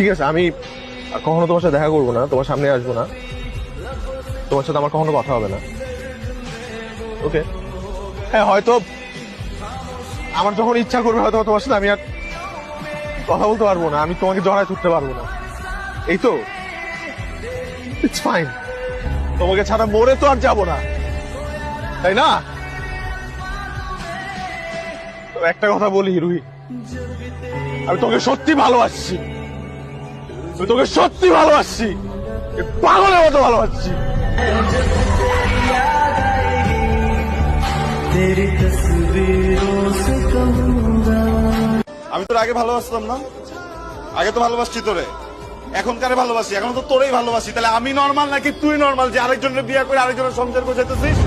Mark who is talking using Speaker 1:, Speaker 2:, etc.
Speaker 1: ঠিক আছে, আমি কখনো তোমার সাথে দেখা করবো না, তোমার সামনে আসবো না, তোমার সাথে আমার কখনো কথা হবে না। ওকে? হ্যাঁ, হয়তো আমার যখন ইচ্ছা করবে হয়তো তোমার সাথে আমি আর কথা বলতে পারবো না, আমি তোমাকে জড়ায় ধরতে পারবো না, এই তো। ইটস ফাইন, তোমাকে ছাড়া মরে তো আর যাবো না, তাই না? তো একটা কথা বলি রুহি, আমি তোকে সত্যি ভালোবাসছি, আমি তোকে সত্যি ভালোবাসছি, পাগলের মতো ভালোবাসছি।
Speaker 2: আমি তোর আগে ভালোবাসতাম না, আগে তো ভালোবাসছি তোরে, এখন কারে ভালোবাসি? এখন তো তোরেই ভালোবাসি। তাহলে আমি নর্মাল নাকি তুই নর্মাল যে আরেকজনের বিয়ে করে আরেকজনের সংসার গোছাইতেছিস?